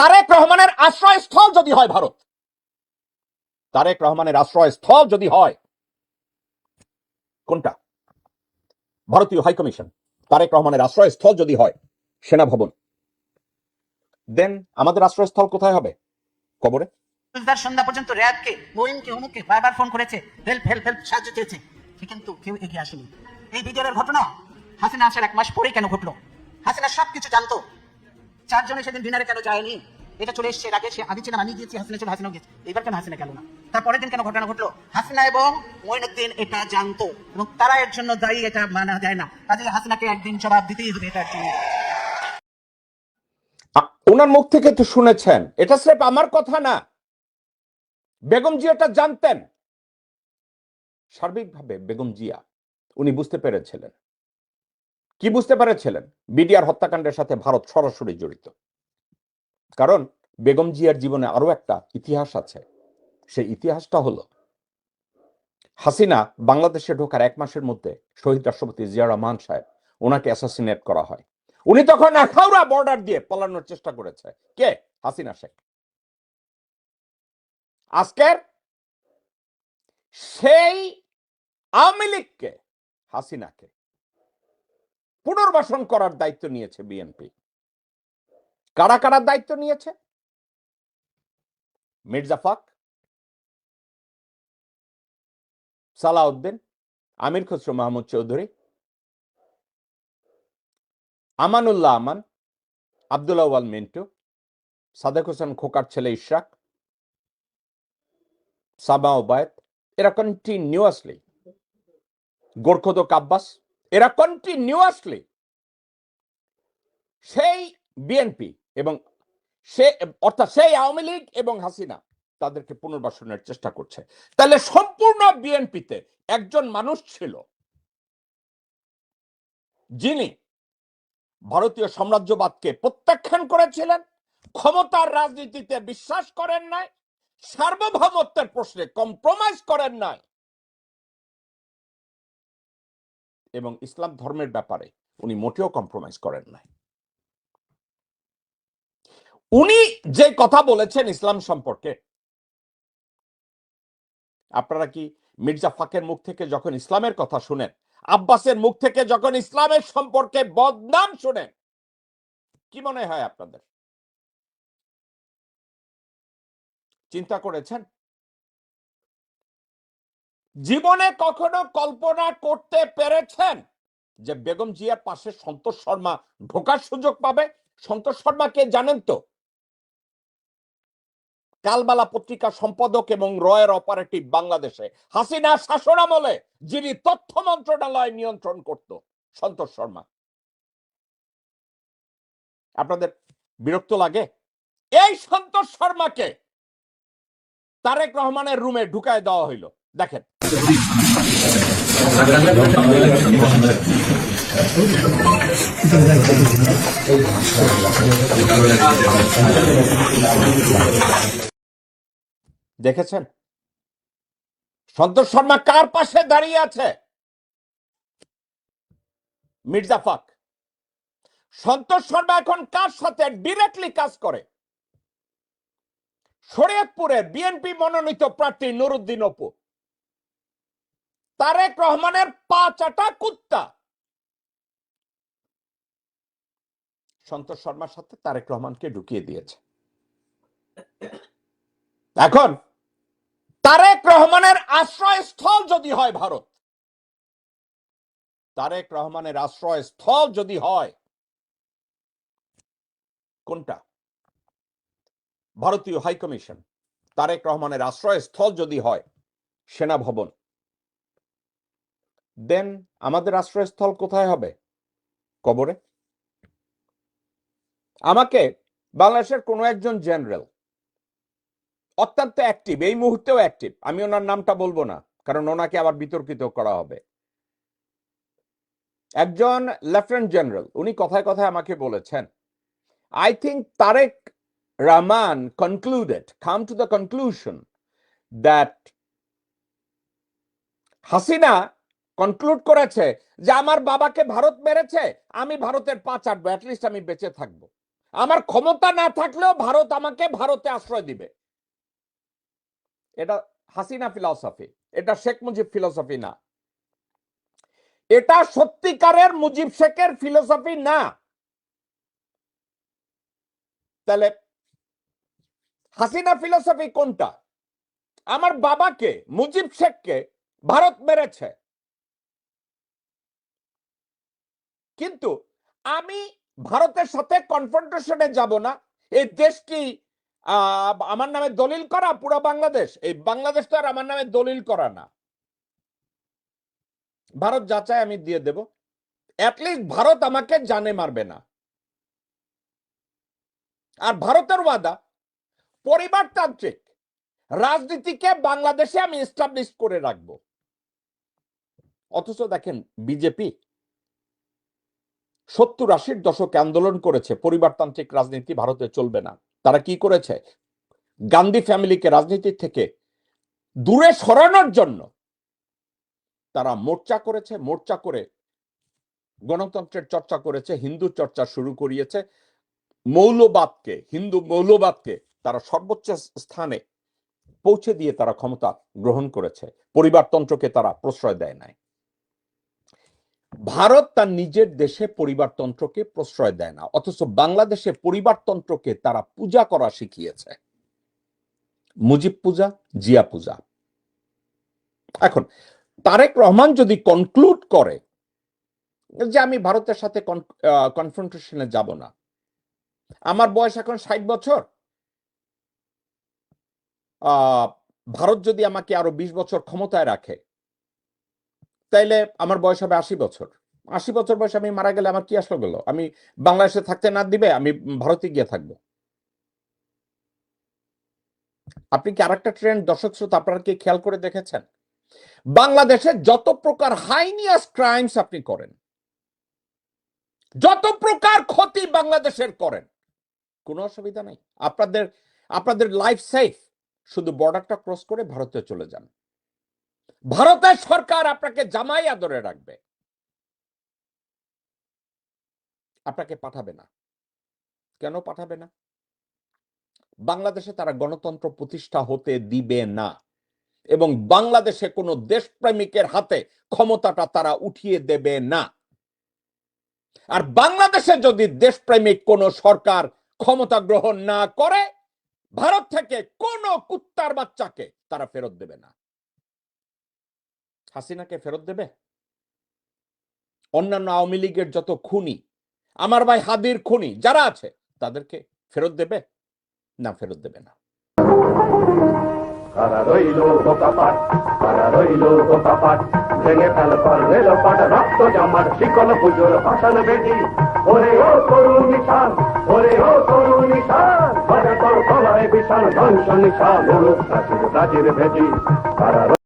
তারেক রহমানের আশ্রয়স্থল যদি হয় ভারত, তারেক রহমানের আশ্রয়স্থল যদি হয় কোনটা? ভারতীয় হাইকমিশন। তারেক রহমানের আশ্রয়স্থল যদি হয় সেনা ভবন, দেন আমাদের আশ্রয়স্থল কোথায় হবে? কবরে। সন্ধ্যা পর্যন্ত র্যাবকে, গোয়েনকে, অমুককে বারবার ফোন করেছে, হেল্প হেল্প হেল্প, সাহায্য চেয়েছে, কিন্তু কেউ এগিয়ে আসেনি। এই বিডিআরের ঘটনা হাসিনা আসার 1 মাস পরে কেন ঘটলো? হাসিনা সবকিছু জানতো। 4 জনে সেদিন ডিনারে কেন যায়নি? এটা চলে এসছে এর আগে, সে আগে ছিল, আমি গিয়েছি, হাসিনা ছিল, হাসিনাও গেছে, এবার কেন হাসিনা গেল না? তারপরের দিন কেন ঘটনা ঘটলো? হাসিনা এবং মঈনুদ্দিন এটা জানতো এবং তারা এর জন্য দায়ী, এটা মানা যায় না। কাজে হাসিনাকে একদিন জবাব দিতেই হবে এটার জন্য। ওনার মুখ থেকে তো শুনেছেন, এটা স্রেফ আমার কথা না, বেগম জিয়াটা জানতেন। সার্বিকভাবে বেগম জিয়া উনি বুঝতে পেরেছিলেন। কি বুঝতে পেরেছিলেন? বিডিআর হত্যাকাণ্ডের সাথে ভারত সরাসরি জড়িত। কারণ বেগম জিয়ার জীবনে আরো একটা ইতিহাস আছে। সেই ইতিহাসটা হলো হাসিনা বাংলাদেশে ঢোকার 1 মাসের মধ্যে শহীদ রাষ্ট্রপতি জিয়া রহমান সাহেব, ওনাকে অ্যাসাসিনেট করা হয়। উনি তখন আখাউড়া বর্ডার দিয়ে পালানোর চেষ্টা করেছে। কে? হাসিনা শেখ। আজকের সেই আওয়ামী লীগকে, হাসিনাকে পুনর্বাসন করার দায়িত্ব নিয়েছে বিএনপি। কারা কারা দায়িত্ব নিয়েছে? মির্জা ফখর, সালাউদ্দিন, আমির খসরু মাহমুদ চৌধুরী, আমানুল্লাহ আমান, আব্দুল আউয়াল মিন্টু, সাদেক হোসেন খোকার ছেলে ইশরাক, সাবা ওবায়দ, এরা কন্টিনিউয়াসলি, গোরখোদক আব্বাস, এরা কন্টিনিউয়াসলি সেই বিএনপি এবং অর্থাৎ সেই আওয়ামী লীগ এবং হাসিনা তাদেরকে পুনর্বাসনের চেষ্টা করছে। তাহলে সম্পূর্ণ বিএনপিতে একজন মানুষ ছিল যিনি ভারতীয় সাম্রাজ্যবাদকে প্রত্যাখ্যান করেছিলেন, ক্ষমতার রাজনীতিতে বিশ্বাস করেন নাই, সার্বভৌমত্বের প্রশ্নে কম্প্রোমাইজ করেন নাই, এবং ইসলাম ধর্মের ব্যাপারে উনি মোটেও কম্প্রোমাইজ করেন নাই। উনি যে কথা বলেছেন ইসলাম সম্পর্কে, আপনারা কি মির্জা ফখরের মুখ থেকে যখন ইসলামের কথা শুনেন, আব্বাসের মুখ থেকে যখন ইসলামের সম্পর্কে বদনাম শুনেন, কি মনে হয় আপনাদের? চিন্তা করেছেন? জীবনে কখনো কল্পনা করতে পেরেছেন যে বেগম জিয়ার পাশে সন্তোষ শর্মা ঢোকার সুযোগ পাবে? সন্তোষ শর্মাকে জানেন তো? কালবালা পত্রিকা সম্পাদক এবং রয়ের অপারেটিভ বাংলাদেশে হাসিনা শাসনামলে যিনি তথ্য মন্ত্রণালয় নিয়ন্ত্রণ করত, সন্তোষ শর্মা। আপনাদের বিরক্ত লাগে? এই সন্তোষ শর্মাকে তারেক রহমানের রুমে ঢুকায় দেওয়া হইল। দেখেন, দেখেছেন সন্তোষ শর্মা কার পাশে দাঁড়িয়ে আছে? মির্জা ফখর। সন্তোষ শর্মা এখন কার সাথে ডিরেক্টলি কাজ করে? শরীয়তপুরের বিএনপি মনোনীত প্রার্থী নুরুদ্দিন অপু, তারেক রহমানের পা চাটা কুত্তা। সন্তোষ শর্মার সাথে তারেক রহমানকে ঢুকিয়ে দিয়েছে। এখন তারেক রহমানের আশ্রয়স্থল যদি হয় ভারত, তারেক রহমানের আশ্রয়স্থল যদি হয় কোনটা? ভারতীয় হাইকমিশন। তারেক রহমানের আশ্রয়স্থল যদি হয় সেনা ভবন, দেন আমাদের আশ্রয়স্থল কোথায় হবে? কবরে। আমাকে বাংলাদেশের কোন একজন জেনারেল, অত্যন্ত অ্যাক্টিভ, এই মুহূর্তেও অ্যাক্টিভ, আমি ওনার নামটা বলবো না কারণ ওনাকে আবার বিতর্কিত করা হবে, একজন লেফটেন্যান্ট জেনারেল, উনি কথায় কথায় আমাকে বলেছেন, I think Tarek Rahman come to the conclusion that Hasina conclude করেছে যে আমার বাবাকে ভারত মেরেছে, আমি ভারতের পা চাটবো, অ্যাটলিস্ট আমি বেঁচে থাকবো। আমার ক্ষমতা না থাকলেও ভারত আমাকে ভারতে আশ্রয় দিবে। এটা হাসিনা ফিলসফি, এটা শেখ মুজিব ফিলসফি না, এটা সত্যিকারের মুজিব শেখের ফিলসফি না। তাহলে হাসিনা ফিলসফি কোনটা? আমার বাবাকে মুজিব শেখকে ভারত মেরেছে, কিন্তু আমি ভারতের সাথে কনফ্রন্টেশনে যাব না। এই দেশ কি আমার নামে দলিল করা? পুরো বাংলাদেশ, এই বাংলাদেশ তো আর আমার নামে দলিল করা না। ভারত যা চায় আমি দিয়ে দেব, অ্যাটলিস্ট ভারত আমাকে জানে মারবে না। আর ভারতের ওয়াদা পরিবারতান্ত্রিক রাজনীতিকে বাংলাদেশে আমি এস্টাবলিশ করে রাখবো। অথচ দেখেন বিজেপি 70-80 দশকে আন্দোলন করেছে পরিবারতান্ত্রিক রাজনীতি ভারতে চলবে না। তারা কি করেছে? গান্ধী ফ্যামিলিকে রাজনীতি থেকে দূরে সরানোর জন্য তারা মোর্চা করেছে, মোর্চা করে গণতন্ত্রের চর্চা করেছে, হিন্দু চর্চা শুরু করিয়েছে, মৌলবাদকে, হিন্দু মৌলবাদকে তারা সর্বোচ্চ স্থানে পৌঁছে দিয়ে তারা ক্ষমতা গ্রহণ করেছে, পরিবারতন্ত্রকে তারা প্রশ্রয় দেয় নাই। ভারত তার নিজের দেশে পরিবারতন্ত্রকে প্রশ্রয় দেয় না, অথচ বাংলাদেশে পরিবারতন্ত্রকে তারা পূজা করা শিখিয়েছে। মুজিব পূজা, জিয়া পূজা। এখন তারেক রহমান যদি কনক্লুড করে যে আমি ভারতের সাথে কনফ্রন্টেশনে যাব না, আমার বয়স এখন 60 বছর, ভারত যদি আমাকে আরো 20 বছর ক্ষমতায় রাখে তাইলে আমার বয়স হবে 80 বছর। 80 বছর বয়সে আমি মারা গেলে আমার কি আসলে গেল? আমি বাংলাদেশে থাকতে না দিবে, আমি ভারতে গিয়ে থাকবো। আপনি কি আরেকটা ট্রেন্ড দর্শক শ্রোতা আপনারা কি খেয়াল করে দেখেছেন? বাংলাদেশে যত প্রকার হাইনিয়াস ক্রাইমস আপনি করেন, যত প্রকার ক্ষতি বাংলাদেশের করেন, কোনো অসুবিধা নেই, আপনাদের লাইফ সেফ। শুধু বর্ডারটা ক্রস করে ভারতে চলে যান, ভারতের সরকার আপনাকে জামাই আদরে রাখবে, আপনাকে পাঠাবে না। কেন পাঠাবে না? বাংলাদেশে তারা গণতন্ত্র প্রতিষ্ঠা হতে দিবে না, এবং বাংলাদেশে কোনো দেশপ্রেমিকের হাতে ক্ষমতাটা তারা উঠিয়ে দেবে না। আর বাংলাদেশে যদি দেশপ্রেমিক কোন সরকার ক্ষমতা গ্রহণ না করে, ভারত থেকে কোন কুত্তার বাচ্চাকে তারা ফেরত দেবে না। হাসিনাকে ফেরত দেবে? অন্যান্য আওয়ামী লীগের যত খুনি, আমার ভাই হাদির খুনি যারা আছে, তাদেরকে ফেরত দেবে না? ফেরত দেবে না। কারা রইল বোকাপাট, কারা রইল বোকাপাট, ভেঙে ফেল পর রেল পাট, রক্ত জমাট শিকল পুজোর ভাষণ বেদি। ওরে ও তরুণ নিশান, ওরে ও তরুণ নিশান, বাজে তোর গলায় বিশাল ধ্বংস নিশান, প্রাচীর প্রাচীর ভেদি। কারা